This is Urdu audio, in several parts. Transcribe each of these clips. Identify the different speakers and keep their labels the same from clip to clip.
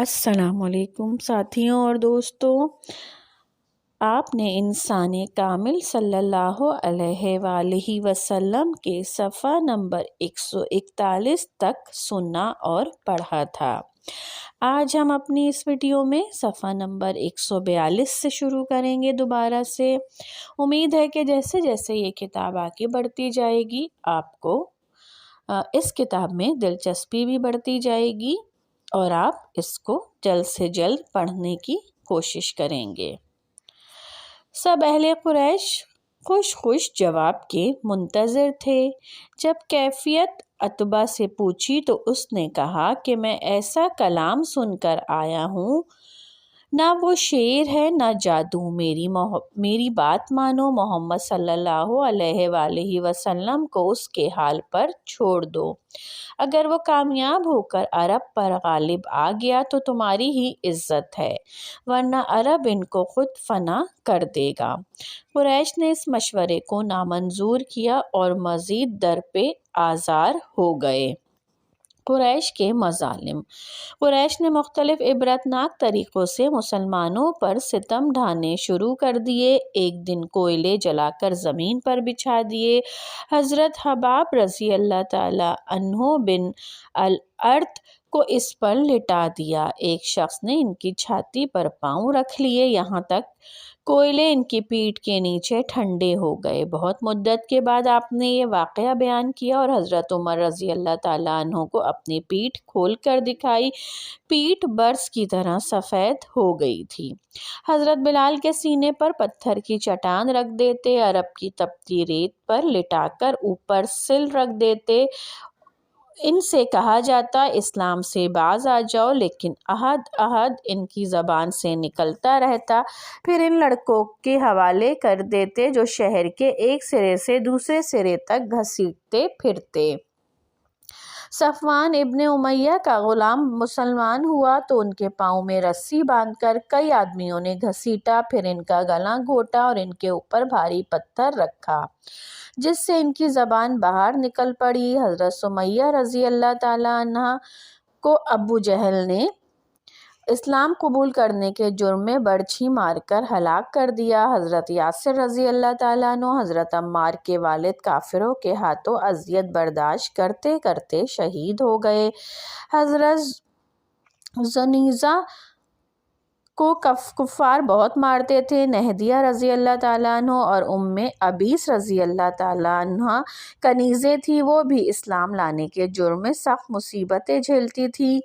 Speaker 1: السلام علیکم ساتھیوں اور دوستوں، آپ نے انسان کامل صلی اللہ علیہ وآلہ وسلم کے صفحہ نمبر 141 تک سنا اور پڑھا تھا۔ آج ہم اپنی اس ویڈیو میں صفحہ نمبر 142 سے شروع کریں گے دوبارہ سے۔ امید ہے کہ جیسے جیسے یہ کتاب آگے بڑھتی جائے گی آپ کو اس کتاب میں دلچسپی بھی بڑھتی جائے گی اور آپ اس کو جلد سے جلد پڑھنے کی کوشش کریں گے۔ سب اہل قریش خوش جواب کے منتظر تھے۔ جب کیفیت عتبہ سے پوچھی تو اس نے کہا کہ میں ایسا کلام سن کر آیا ہوں، نہ وہ شعر ہے نہ جادو، میری بات مانو، محمد صلی اللہ علیہ وآلہ وسلم کو اس کے حال پر چھوڑ دو۔ اگر وہ کامیاب ہو کر عرب پر غالب آ گیا تو تمہاری ہی عزت ہے، ورنہ عرب ان کو خود فنا کر دے گا۔ قریش نے اس مشورے کو نامنظور کیا اور مزید در پہ آزار ہو گئے۔ قریش کے مظالم۔ قریش نے مختلف عبرتناک طریقوں سے مسلمانوں پر ستم ڈھانے شروع کر دیے۔ ایک دن کوئلے جلا کر زمین پر بچھا دیے۔ حضرت حباب رضی اللہ تعالی عنہ بن الارت کو اس پر لٹا دیا۔ ایک شخص نے ان کی چھاتی پر پاؤں رکھ لیے، یہاں تک کوئلے ان کی پیٹھ کے نیچے ٹھنڈے ہو گئے۔ بہت مدت کے بعد آپ نے یہ واقعہ بیان کیا اور حضرت عمر رضی اللہ تعالیٰ عنہ کو اپنی پیٹھ کھول کر دکھائی۔ پیٹھ برس کی طرح سفید ہو گئی تھی۔ حضرت بلال کے سینے پر پتھر کی چٹان رکھ دیتے، عرب کی تپتی ریت پر لٹا کر اوپر سل رکھ دیتے، ان سے کہا جاتا اسلام سے باز آ جاؤ، لیکن احد ان کی زبان سے نکلتا رہتا۔ پھر ان لڑکوں کے حوالے کر دیتے جو شہر کے ایک سرے سے دوسرے سرے تک گھسیٹتے پھرتے۔ صفوان ابن امیہ کا غلام مسلمان ہوا تو ان کے پاؤں میں رسی باندھ کر کئی آدمیوں نے گھسیٹا، پھر ان کا گلا گھونٹا اور ان کے اوپر بھاری پتھر رکھا جس سے ان کی زبان باہر نکل پڑی۔ حضرت سمیہ رضی اللہ تعالیٰ عنہا کو ابو جہل نے اسلام قبول کرنے کے جرم میں برچھی مار کر ہلاک کر دیا۔ حضرت یاسر رضی اللہ تعالیٰ عنہ حضرت عمار کے والد کافروں کے ہاتھوں اذیت برداشت کرتے کرتے شہید ہو گئے۔ حضرت زنیزہ کو کفار بہت مارتے تھے۔ نہدیہ رضی اللہ تعالیٰ عنہ اور ام عبیس رضی اللہ تعالیٰ عنہ کنیزیں تھیں، وہ بھی اسلام لانے کے جرم میں سخت مصیبتیں جھیلتی تھیں۔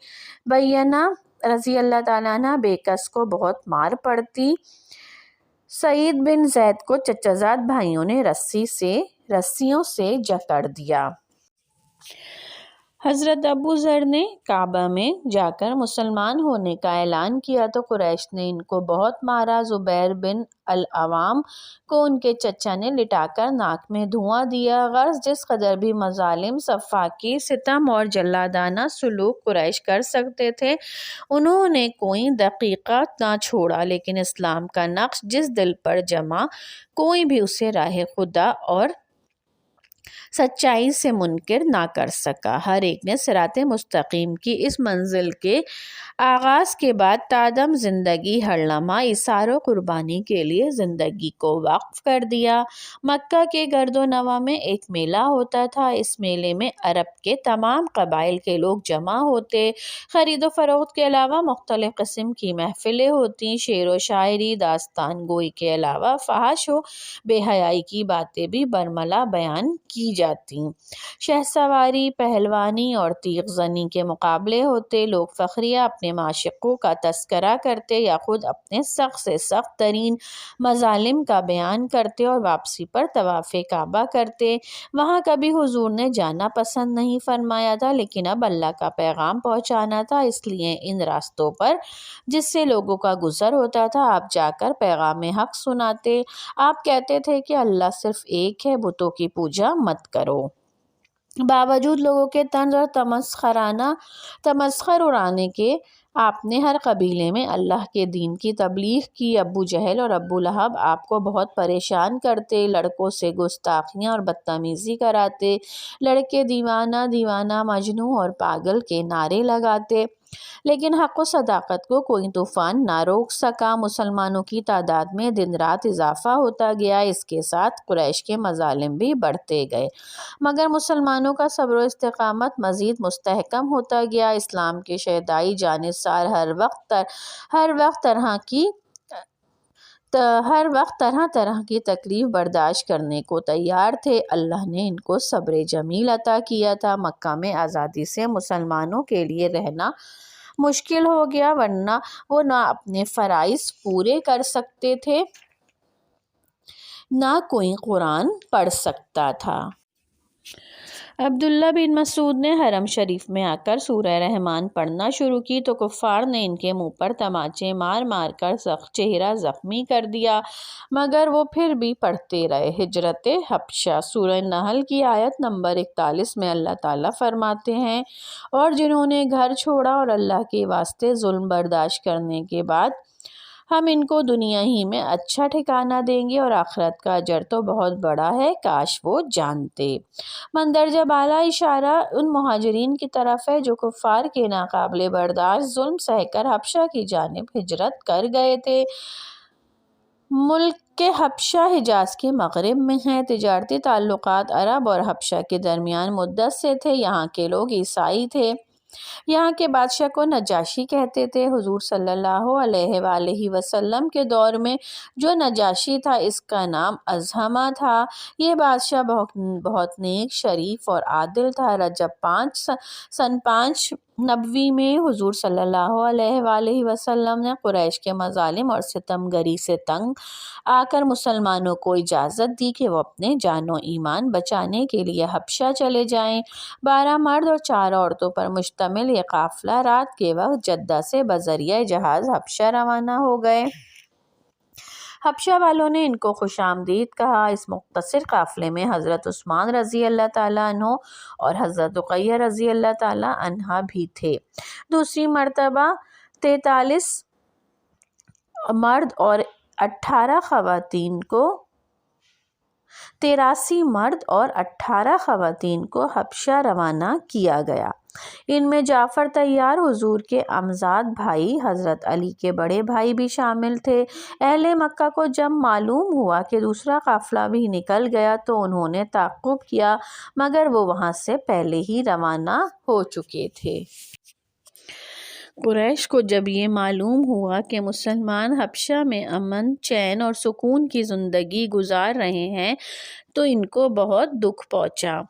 Speaker 1: بیینہ رضی اللہ تعالیٰ عنہ بے کس کو بہت مار پڑتی۔ سعید بن زید کو چچا زاد بھائیوں نے رسیوں سے جکڑ دیا۔ حضرت ابو ذر نے کعبہ میں جا کر مسلمان ہونے کا اعلان کیا تو قریش نے ان کو بہت مارا۔ زبیر بن العوام کو ان کے چچا نے لٹا کر ناک میں دھواں دیا۔ غرض جس قدر بھی مظالم، سفاکی، ستم اور جلادانہ سلوک قریش کر سکتے تھے انہوں نے کوئی دقیقہ نہ چھوڑا، لیکن اسلام کا نقش جس دل پر جما کوئی بھی اسے راہ خدا اور سچائی سے منکر نہ کر سکا۔ ہر ایک نے صراط مستقیم کی اس منزل کے آغاز کے بعد تادم زندگی ہر لمحہ ایثار و قربانی کے لیے زندگی کو وقف کر دیا۔ مکہ کے گرد و نواح میں ایک میلہ ہوتا تھا۔ اس میلے میں عرب کے تمام قبائل کے لوگ جمع ہوتے۔ خرید و فروخت کے علاوہ مختلف قسم کی محفلیں ہوتی۔ شعر و شاعری، داستان گوئی کے علاوہ فحش و بے حیائی کی باتیں بھی برملا بیان کی جاتی۔ شہ سواری، پہلوانی اور تیغ زنی کے مقابلے ہوتے۔ لوگ فخریہ اپنے معشوقوں کا تذکرہ کرتے یا خود اپنے سخت سے سخت ترین مظالم کا بیان کرتے اور واپسی پر طواف کعبہ کرتے۔ وہاں کبھی حضور نے جانا پسند نہیں فرمایا تھا، لیکن اب اللہ کا پیغام پہنچانا تھا، اس لیے ان راستوں پر جس سے لوگوں کا گزر ہوتا تھا آپ جا کر پیغام حق سناتے۔ آپ کہتے تھے کہ اللہ صرف ایک ہے، بتوں کی پوجا مت کرو۔ باوجود لوگوں کے طنز اور تمسخر اڑانے کے آپ نے ہر قبیلے میں اللہ کے دین کی تبلیغ کی۔ ابو جہل اور ابو لہب آپ کو بہت پریشان کرتے، لڑکوں سے گستاخیاں اور بدتمیزی کراتے، لڑکے دیوانہ دیوانہ، مجنوں اور پاگل کے نعرے لگاتے۔ لیکن حق و صداقت کو کوئی طوفان نہ روک سکا۔ مسلمانوں کی تعداد میں دن رات اضافہ ہوتا گیا، اس کے ساتھ قریش کے مظالم بھی بڑھتے گئے، مگر مسلمانوں کا صبر و استقامت مزید مستحکم ہوتا گیا۔ اسلام کے شہدائی جانثار ہر وقت طرح طرح کی تکلیف برداشت کرنے کو تیار تھے۔ اللہ نے ان کو صبر جمیل عطا کیا تھا۔ مکہ میں آزادی سے مسلمانوں کے لیے رہنا مشکل ہو گیا، ورنہ وہ نہ اپنے فرائض پورے کر سکتے تھے، نہ کوئی قرآن پڑھ سکتا تھا۔ عبداللہ بن مسعود نے حرم شریف میں آ کر سورہ رحمان پڑھنا شروع کی تو کفار نے ان کے منہ پر تماچے مار مار کر چہرہ زخمی کر دیا، مگر وہ پھر بھی پڑھتے رہے۔ ہجرت حبشہ، سورہ نحل کی آیت نمبر 41 میں اللہ تعالیٰ فرماتے ہیں، اور جنہوں نے گھر چھوڑا اور اللہ کے واسطے ظلم برداشت کرنے کے بعد ہم ان کو دنیا ہی میں اچھا ٹھکانہ دیں گے اور آخرت کا اجر تو بہت بڑا ہے، کاش وہ جانتے۔ مندرجہ بالا اشارہ ان مہاجرین کی طرف ہے جو کفار کے ناقابل برداشت ظلم سہ کر حبشہ کی جانب ہجرت کر گئے تھے۔ ملک حبشہ حجاز کے مغرب میں ہے۔ تجارتی تعلقات عرب اور حبشہ کے درمیان مدت سے تھے۔ یہاں کے لوگ عیسائی تھے۔ یہاں کے بادشاہ کو نجاشی کہتے تھے۔ حضور صلی اللہ علیہ وآلہ وسلم کے دور میں جو نجاشی تھا، اس کا نام ازہمہ تھا۔ یہ بادشاہ بہت نیک، شریف اور عادل تھا۔ رجب سن 5 نبوی میں حضور صلی اللہ علیہ وآلہ وسلم نے قریش کے مظالم اور ستم گری سے تنگ آ کر مسلمانوں کو اجازت دی کہ وہ اپنے جان و ایمان بچانے کے لیے حبشہ چلے جائیں۔ 12 مرد اور 4 عورتوں پر مشتمل یہ قافلہ رات کے وقت جدہ سے بذریعہ جہاز حبشہ روانہ ہو گئے۔ حبشہ والوں نے ان کو خوش آمدید کہا۔ اس مختصر قافلے میں حضرت عثمان رضی اللہ تعالیٰ عنہ اور حضرت رقیہ رضی اللہ تعالیٰ عنہا بھی تھے۔ دوسری مرتبہ 43 مرد اور 18 خواتین کو حبشہ روانہ کیا گیا۔ ان میں جعفر طیار، حضور کے امزاد بھائی، حضرت علی کے بڑے بھائی بھی شامل تھے۔ اہل مکہ کو جب معلوم ہوا کہ دوسرا قافلہ بھی نکل گیا تو انہوں نے تعقب کیا، مگر وہ وہاں سے پہلے ہی روانہ ہو چکے تھے۔ قریش کو جب یہ معلوم ہوا کہ مسلمان حبشہ میں امن، چین اور سکون کی زندگی گزار رہے ہیں تو ان کو بہت دکھ پہنچا۔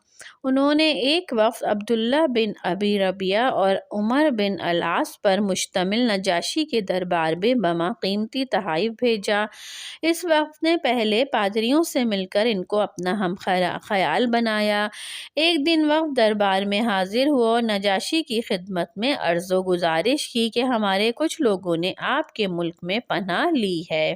Speaker 1: انہوں نے ایک وفد عبداللہ بن ابی ربیعہ اور عمر بن العاص پر مشتمل نجاشی کے دربار میں بما قیمتی تحائف بھیجا۔ اس وفد نے پہلے پادریوں سے مل کر ان کو اپنا ہم خیال بنایا۔ ایک دن وفد دربار میں حاضر ہوا اور نجاشی کی خدمت میں عرض و گزارش کی کہ ہمارے کچھ لوگوں نے آپ کے ملک میں پناہ لی ہے۔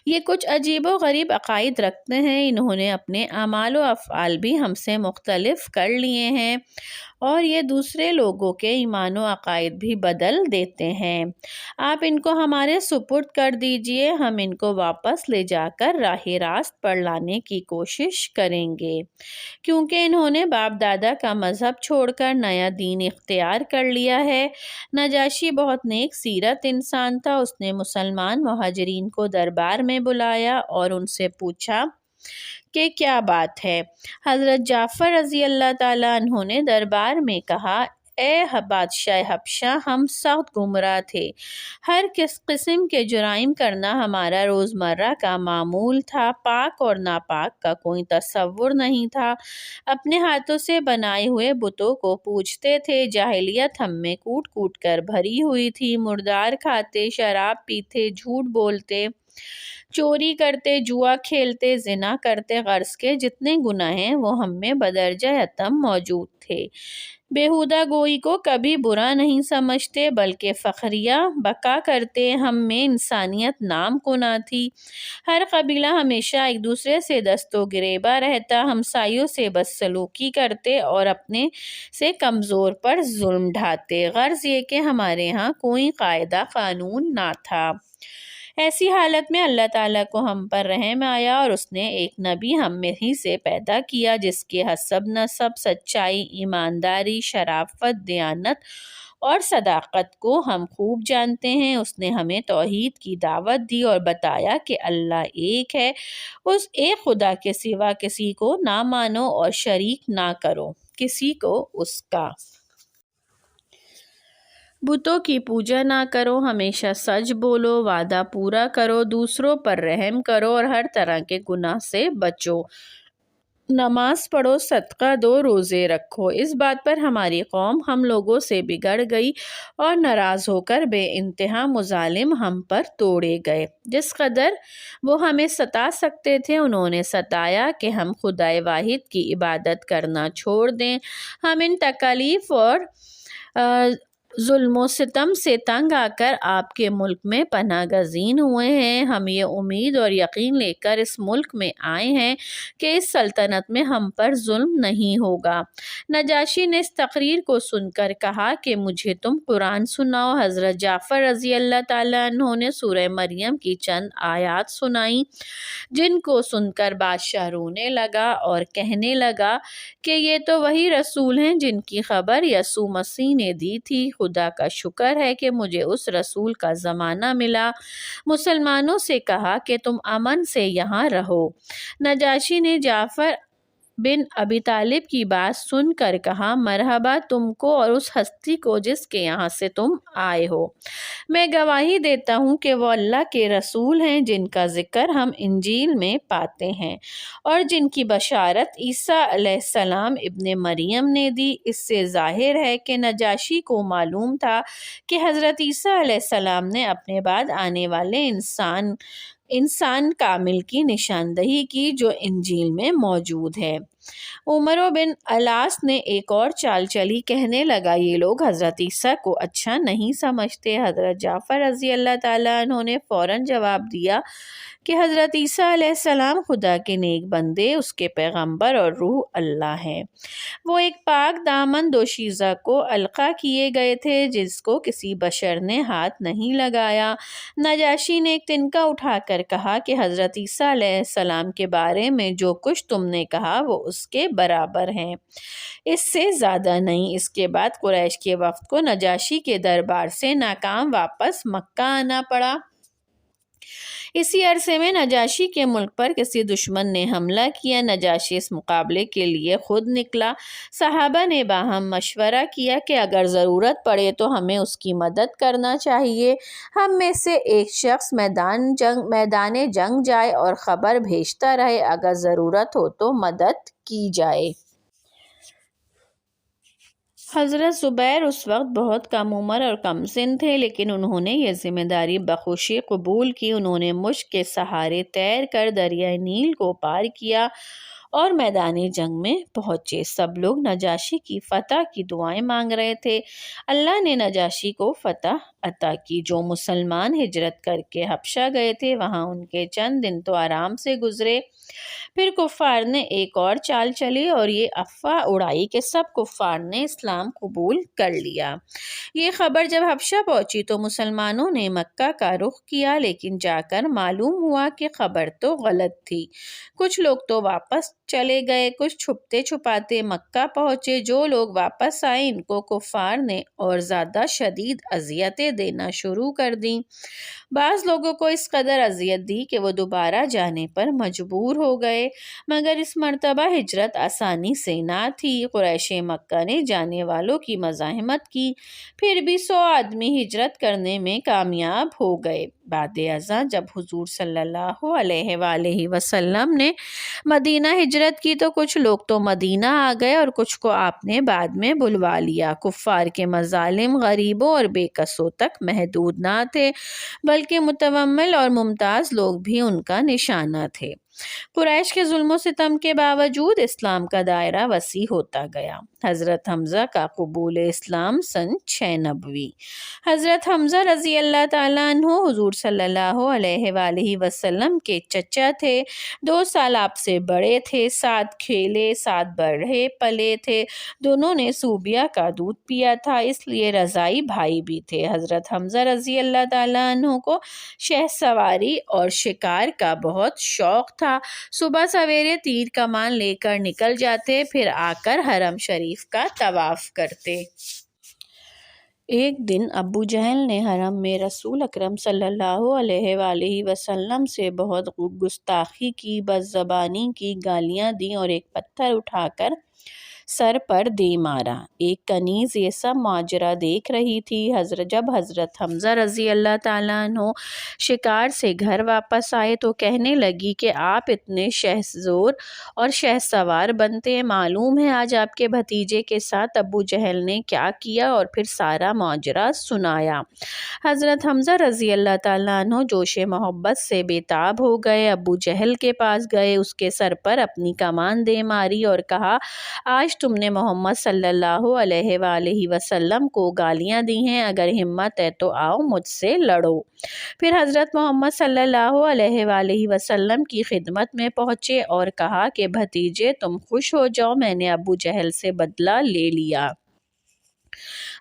Speaker 1: یہ کچھ عجیب و غریب عقائد رکھتے ہیں۔ انہوں نے اپنے اعمال و افعال بھی ہم سے مختلف کر لیے ہیں اور یہ دوسرے لوگوں کے ایمان و عقائد بھی بدل دیتے ہیں۔ آپ ان کو ہمارے سپرد کر دیجئے، ہم ان کو واپس لے جا کر راہ راست پر لانے کی کوشش کریں گے، کیونکہ انہوں نے باپ دادا کا مذہب چھوڑ کر نیا دین اختیار کر لیا ہے۔ نجاشی بہت نیک سیرت انسان تھا۔ اس نے مسلمان مہاجرین کو دربار میں بلایا اور ان سے پوچھا کہ کیا بات ہے۔ حضرت جعفر رضی اللہ تعالیٰ عنہ نے دربار میں کہا، اے بادشاہ حبشہ، ہم سخت گمراہ تھے۔ ہر قسم کے جرائم کرنا ہمارا روزمرہ کا معمول تھا۔ پاک اور ناپاک کا کوئی تصور نہیں تھا۔ اپنے ہاتھوں سے بنائے ہوئے بتوں کو پوجتے تھے۔ جاہلیت ہم میں کوٹ کوٹ کر بھری ہوئی تھی۔ مردار کھاتے، شراب پیتے، جھوٹ بولتے، چوری کرتے، جوا کھیلتے، زنا کرتے، غرض کے جتنے گناہ ہیں وہ ہم میں بدرجہ اتم موجود تھے۔ بیہودہ گوئی کو کبھی برا نہیں سمجھتے بلکہ فخریہ بقا کرتے۔ ہم میں انسانیت نام کو نہ تھی۔ ہر قبیلہ ہمیشہ ایک دوسرے سے دست و گریباں رہتا، ہمسایوں سے بدسلوکی کرتے اور اپنے سے کمزور پر ظلم ڈھاتے۔ غرض یہ کہ ہمارے ہاں کوئی قاعدہ قانون نہ تھا۔ ایسی حالت میں اللہ تعالیٰ کو ہم پر رحم آیا اور اس نے ایک نبی ہم میں ہی سے پیدا کیا جس کے حسب نسب، سچائی، ایمانداری، شرافت، دیانت اور صداقت کو ہم خوب جانتے ہیں۔ اس نے ہمیں توحید کی دعوت دی اور بتایا کہ اللہ ایک ہے، اس ایک خدا کے سوا کسی کو نہ مانو اور شریک نہ کرو کسی کو اس کا۔ بتوں کی پوجا نہ کرو، ہمیشہ سچ بولو، وعدہ پورا کرو، دوسروں پر رحم کرو اور ہر طرح کے گناہ سے بچو، نماز پڑھو، صدقہ دو، روزے رکھو۔ اس بات پر ہماری قوم ہم لوگوں سے بگڑ گئی اور ناراض ہو کر بے انتہا مظالم ہم پر توڑے گئے۔ جس قدر وہ ہمیں ستا سکتے تھے انہوں نے ستایا کہ ہم خدائے واحد کی عبادت کرنا چھوڑ دیں۔ ہم ان تکالیف اور ظلم و ستم سے تنگ آ کر آپ کے ملک میں پناہ گزین ہوئے ہیں۔ ہم یہ امید اور یقین لے کر اس ملک میں آئے ہیں کہ اس سلطنت میں ہم پر ظلم نہیں ہوگا۔ نجاشی نے اس تقریر کو سن کر کہا کہ مجھے تم قرآن سناؤ۔ حضرت جعفر رضی اللہ تعالیٰ عنہ نے سورہ مریم کی چند آیات سنائیں جن کو سن کر بادشاہ رونے لگا اور کہنے لگا کہ یہ تو وہی رسول ہیں جن کی خبر یسوع مسیح نے دی تھی۔ خدا کا شکر ہے کہ مجھے اس رسول کا زمانہ ملا۔ مسلمانوں سے کہا کہ تم امن سے یہاں رہو۔ نجاشی نے جعفر بن ابی طالب کی بات سن کر کہا، مرحبا تم کو اور اس ہستی کو جس کے یہاں سے تم آئے ہو۔ میں گواہی دیتا ہوں کہ وہ اللہ کے رسول ہیں جن کا ذکر ہم انجیل میں پاتے ہیں اور جن کی بشارت عیسیٰ علیہ السلام ابن مریم نے دی۔ اس سے ظاہر ہے کہ نجاشی کو معلوم تھا کہ حضرت عیسیٰ علیہ السلام نے اپنے بعد آنے والے انسان کامل کی نشاندہی کی جو انجیل میں موجود ہے۔ عمر بن العاص نے ایک اور چال چلی، کہنے لگا یہ لوگ حضرت عیسیٰ کو اچھا نہیں سمجھتے۔ حضرت جعفر رضی اللہ تعالیٰ عنہ نے فوراً جواب دیا کہ حضرت عیسیٰ علیہ السلام خدا کے نیک بندے، اس کے پیغمبر اور روح اللہ ہیں۔ وہ ایک پاک دامن دوشیزہ کو القاء کیے گئے تھے جس کو کسی بشر نے ہاتھ نہیں لگایا۔ نجاشی نے ایک تنکا اٹھا کر کہا کہ حضرت عیسیٰ علیہ السلام کے بارے میں جو کچھ تم نے کہا وہ اس کے برابر ہیں، اس سے زیادہ نہیں۔ اس کے بعد قریش کے وفد کو نجاشی کے دربار سے ناکام واپس مکہ آنا پڑا۔ اسی عرصے میں نجاشی کے ملک پر کسی دشمن نے حملہ کیا۔ نجاشی اس مقابلے کے لیے خود نکلا۔ صحابہ نے باہم مشورہ کیا کہ اگر ضرورت پڑے تو ہمیں اس کی مدد کرنا چاہیے۔ ہم میں سے ایک شخص میدان جنگ جائے اور خبر بھیجتا رہے، اگر ضرورت ہو تو مدد کی جائے۔ حضرت زبیر اس وقت بہت کم عمر اور کم سن تھے، لیکن انہوں نے یہ ذمہ داری بخوشی قبول کی۔ انہوں نے مشک کے سہارے تیر کر دریائے نیل کو پار کیا اور میدان جنگ میں پہنچے۔ سب لوگ نجاشی کی فتح کی دعائیں مانگ رہے تھے۔ اللہ نے نجاشی کو فتح عطا کی۔ جو مسلمان ہجرت کر کے حبشہ گئے تھے وہاں ان کے چند دن تو آرام سے گزرے، پھر کفار نے ایک اور چال چلی اور یہ افواہ اڑائی کہ سب کفار نے اسلام قبول کر لیا۔ یہ خبر جب حبشہ پہنچی تو مسلمانوں نے مکہ کا رخ کیا، لیکن جا کر معلوم ہوا کہ خبر تو غلط تھی۔ کچھ لوگ تو واپس چلے گئے، کچھ چھپتے چھپاتے مکہ پہنچے۔ جو لوگ واپس آئے ان کو کفار نے اور زیادہ شدید اذیتیں دینا شروع کر دیں۔ بعض لوگوں کو اس قدر اذیت دی کہ وہ دوبارہ جانے پر مجبور ہو گئے، مگر اس مرتبہ ہجرت آسانی سے نہ تھی۔ قریش مکہ نے جانے والوں کی مزاحمت کی، پھر بھی 100 آدمی ہجرت کرنے میں کامیاب ہو گئے۔ بعد ازاں جب حضور صلی اللہ علیہ وآلہ وسلم نے مدینہ ہجرت کی تو کچھ لوگ تو مدینہ آ گئے اور کچھ کو آپ نے بعد میں بلوا لیا۔ کفار کے مظالم غریبوں اور بے کسوں تک محدود نہ تھے، بلکہ متومل اور ممتاز لوگ بھی ان کا نشانہ تھے۔ قریش کے ظلم و ستم کے باوجود اسلام کا دائرہ وسیع ہوتا گیا۔ حضرت حمزہ کا قبول اسلام سن 690۔ حضرت حمزہ رضی اللہ تعالیٰ عنہ حضور صلی اللہ علیہ وآلہ وسلم کے چچا تھے۔ 2 سال آپ سے بڑے تھے، ساتھ کھیلے، ساتھ بڑھے پلے تھے، دونوں نے صوبیہ کا دودھ پیا تھا، اس لیے رضاعی بھائی بھی تھے۔ حضرت حمزہ رضی اللہ تعالیٰ عنہ کو شہ سواری اور شکار کا بہت شوق تھا۔ صبح سویرے تیر کمان لے کر نکل جاتے، پھر آ کر حرم شریف کا طواف کرتے۔ ایک دن ابو جہل نے حرم میں رسول اکرم صلی اللہ علیہ وآلہ وسلم سے بہت گستاخی کی، بدزبانی کی، گالیاں دیں اور ایک پتھر اٹھا کر سر پر دے مارا۔ ایک کنیز یہ سب ماجرا دیکھ رہی تھی۔ جب حضرت حمزہ رضی اللہ تعالیٰ عنہ شکار سے گھر واپس آئے تو کہنے لگی کہ آپ اتنے شہزور اور شہسوار بنتے ہیں، معلوم ہے آج آپ کے بھتیجے کے ساتھ ابو جہل نے کیا کیا، اور پھر سارا ماجرا سنایا۔ حضرت حمزہ رضی اللہ تعالیٰ عنہ جوش محبت سے بےتاب ہو گئے، ابو جہل کے پاس گئے، اس کے سر پر اپنی کمان دے ماری اور کہا، آج تم نے محمد صلی اللہ علیہ وآلہ وسلم کو گالیاں دی ہیں، اگر ہمت ہے تو آؤ مجھ سے لڑو۔ پھر حضرت محمد صلی اللہ علیہ وآلہ وسلم کی خدمت میں پہنچے اور کہا کہ بھتیجے تم خوش ہو جاؤ، میں نے ابو جہل سے بدلہ لے لیا۔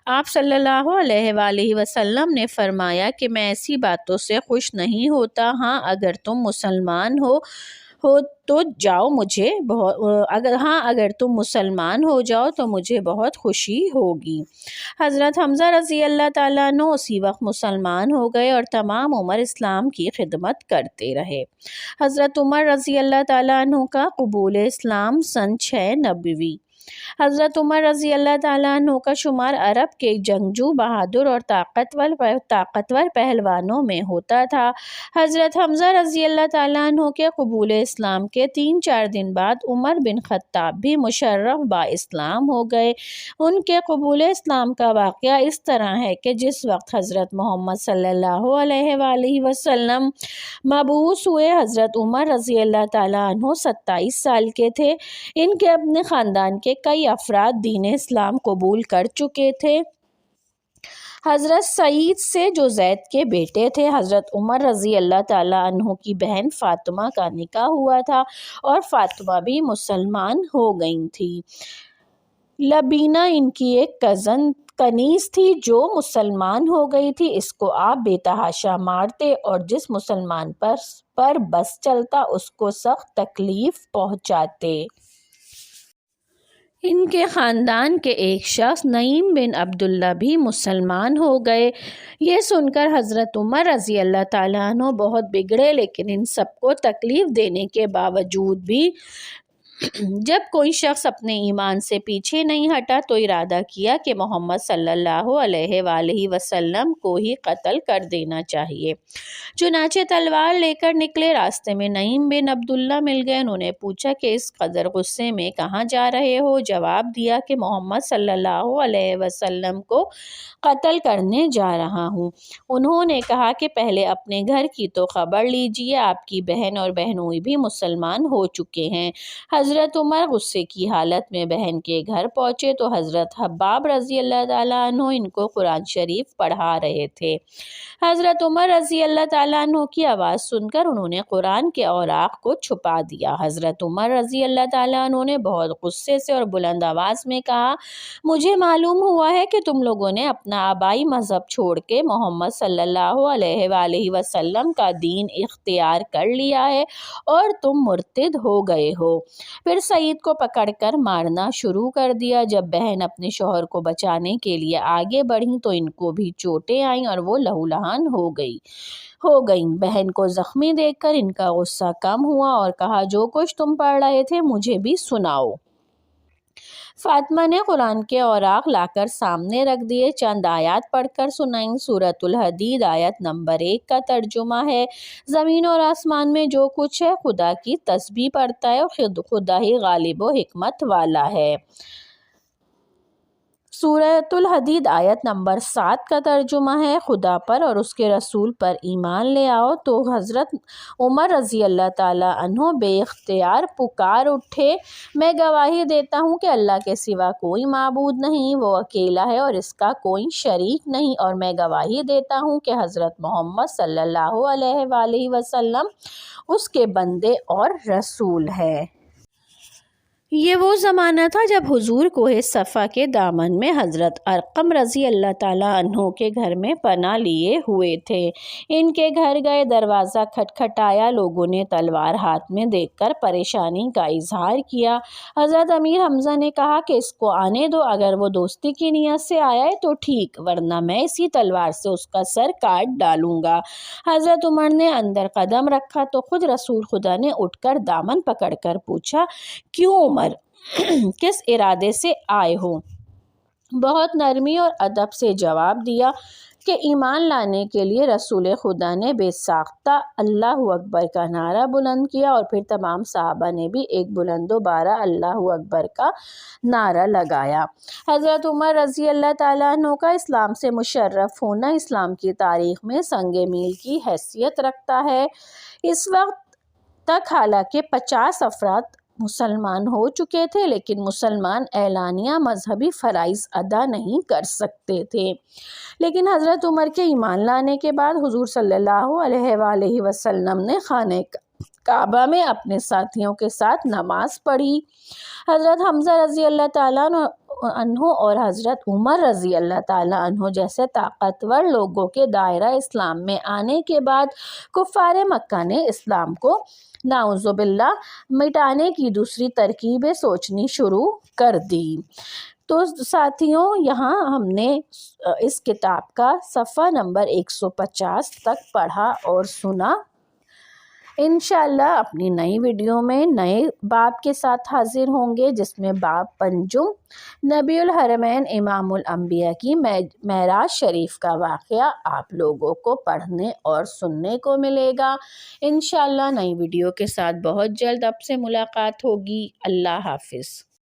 Speaker 1: آپ صلی اللہ علیہ وآلہ وسلم نے فرمایا کہ میں ایسی باتوں سے خوش نہیں ہوتا، ہاں اگر تم مسلمان ہو تو جاؤ مجھے اگر تم مسلمان ہو جاؤ تو مجھے بہت خوشی ہوگی۔ حضرت حمزہ رضی اللہ تعالیٰ عنہ اسی وقت مسلمان ہو گئے اور تمام عمر اسلام کی خدمت کرتے رہے۔ حضرت عمر رضی اللہ تعالیٰ عنہ کا قبول اسلام سن 690۔ حضرت عمر رضی اللہ تعالیٰ عنہ کا شمار عرب کے جنگجو، بہادر اور طاقتور پہلوانوں میں ہوتا تھا۔ حضرت حمزہ رضی اللہ تعالیٰ عنہ کے قبول اسلام کے 3-4 دن بعد عمر بن خطاب بھی مشرف با اسلام ہو گئے۔ ان کے قبول اسلام کا واقعہ اس طرح ہے کہ جس وقت حضرت محمد صلی اللہ علیہ وآلہ وسلم مبعوث ہوئے، حضرت عمر رضی اللہ تعالیٰ عنہ 27 سال کے تھے۔ ان کے اپنے خاندان کے کئی افراد دین اسلام قبول کر چکے تھے۔ حضرت سعید سے جو زید کے بیٹے تھے، حضرت عمر رضی اللہ تعالیٰ عنہ کی بہن فاطمہ کا نکاح ہوا تھا اور فاطمہ بھی مسلمان ہو گئی تھی۔ لبینہ ان کی ایک کنیز تھی جو مسلمان ہو گئی تھی، اس کو آپ بے تحاشا مارتے اور جس مسلمان پر بس چلتا اس کو سخت تکلیف پہنچاتے۔ ان کے خاندان کے ایک شخص نعیم بن عبداللہ بھی مسلمان ہو گئے۔ یہ سن کر حضرت عمر رضی اللہ تعالیٰ عنہ بہت بگڑے، لیکن ان سب کو تکلیف دینے کے باوجود بھی جب کوئی شخص اپنے ایمان سے پیچھے نہیں ہٹا تو ارادہ کیا کہ محمد صلی اللہ علیہ وآلہ وسلم کو ہی قتل کر دینا چاہیے۔ چنانچہ تلوار لے کر نکلے، راستے میں نعیم بن عبداللہ مل گئے۔ انہوں نے پوچھا کہ اس قدر غصے میں کہاں جا رہے ہو؟ جواب دیا کہ محمد صلی اللہ علیہ وسلم کو قتل کرنے جا رہا ہوں۔ انہوں نے کہا کہ پہلے اپنے گھر کی تو خبر لیجئے، آپ کی بہن اور بہنوئی بھی مسلمان ہو چکے ہیں۔ حضرت عمر غصے کی حالت میں بہن کے گھر پہنچے تو حضرت حباب رضی اللہ تعالیٰ عنہ ان کو قرآن شریف پڑھا رہے تھے۔ حضرت عمر رضی اللہ تعالیٰ عنہ کی آواز سن کر انہوں نے قرآن کے اوراق کو چھپا دیا۔ حضرت عمر رضی اللہ تعالیٰ عنہ نے بہت غصے سے اور بلند آواز میں کہا، مجھے معلوم ہوا ہے کہ تم لوگوں نے اپنا آبائی مذہب چھوڑ کے محمد صلی اللہ علیہ وآلہ وسلم کا دین اختیار کر لیا ہے اور تم مرتد ہو گئے ہو۔ پھر سعید کو پکڑ کر مارنا شروع کر دیا۔ جب بہن اپنے شوہر کو بچانے کے لیے آگے بڑھی تو ان کو بھی چوٹیں آئیں اور وہ لہولہان ہو گئیں۔ بہن کو زخمی دیکھ کر ان کا غصہ کم ہوا اور کہا، جو کچھ تم پڑھ رہے تھے مجھے بھی سناؤ۔ فاطمہ نے قرآن کے اوراق لا کر سامنے رکھ دیے، چند آیات پڑھ کر سنائیں۔ سورۃ الحدید آیت نمبر 1 کا ترجمہ ہے، زمین اور آسمان میں جو کچھ ہے خدا کی تسبیح پڑھتا ہے اور خدا ہی غالب و حکمت والا ہے۔ سورۃ الحدید آیت نمبر 7 کا ترجمہ ہے، خدا پر اور اس کے رسول پر ایمان لے آؤ۔ تو حضرت عمر رضی اللہ تعالیٰ عنہ بے اختیار پکار اٹھے، میں گواہی دیتا ہوں کہ اللہ کے سوا کوئی معبود نہیں، وہ اکیلا ہے اور اس کا کوئی شریک نہیں، اور میں گواہی دیتا ہوں کہ حضرت محمد صلی اللہ علیہ وآلہ وسلم اس کے بندے اور رسول ہے۔ یہ وہ زمانہ تھا جب حضور کوہ صفا کے دامن میں حضرت ارقم رضی اللہ تعالیٰ عنہ کے گھر میں پناہ لیے ہوئے تھے۔ ان کے گھر گئے، دروازہ کھٹکھٹایا، لوگوں نے تلوار ہاتھ میں دیکھ کر پریشانی کا اظہار کیا۔ حضرت امیر حمزہ نے کہا کہ اس کو آنے دو، اگر وہ دوستی کی نیت سے آیا ہے تو ٹھیک، ورنہ میں اسی تلوار سے اس کا سر کاٹ ڈالوں گا۔ حضرت عمر نے اندر قدم رکھا تو خود رسول خدا نے اٹھ کر دامن پکڑ کر پوچھا، کیوں عمر، کس ارادے سے آئے ہو؟ بہت نرمی اور ادب سے جواب دیا کہ ایمان لانے کے لیے۔ رسول خدا نے بے ساختہ اللہ اکبر کا نعرہ بلند کیا اور پھر تمام صحابہ نے بھی ایک بلند و بالا اللہ اکبر کا نعرہ لگایا۔ حضرت عمر رضی اللہ تعالیٰ عنہ کا اسلام سے مشرف ہونا اسلام کی تاریخ میں سنگ میل کی حیثیت رکھتا ہے۔ اس وقت تک حالانکہ 50 افراد مسلمان ہو چکے تھے، لیکن مسلمان اعلانیہ مذہبی فرائض ادا نہیں کر سکتے تھے، لیکن حضرت عمر کے ایمان لانے کے بعد حضور صلی اللہ علیہ وآلہ وسلم نے خانہ کعبہ میں اپنے ساتھیوں کے ساتھ نماز پڑھی۔ حضرت حمزہ رضی اللہ تعالیٰ عنہ اور حضرت عمر رضی اللہ تعالیٰ عنہ جیسے طاقتور لوگوں کے دائرہ اسلام میں آنے کے بعد کفار مکہ نے اسلام کو نعوذ باللہ مٹانے کی دوسری ترکیبیں سوچنی شروع کر دی۔ تو ساتھیوں، یہاں ہم نے اس کتاب کا صفحہ نمبر 150 تک پڑھا اور سنا۔ انشاءاللہ اپنی نئی ویڈیو میں نئے باب کے ساتھ حاضر ہوں گے، جس میں باب پنجم نبی الحرمین امام الانبیاء کی معراج شریف کا واقعہ آپ لوگوں کو پڑھنے اور سننے کو ملے گا۔ انشاءاللہ نئی ویڈیو کے ساتھ بہت جلد آپ سے ملاقات ہوگی۔ اللہ حافظ۔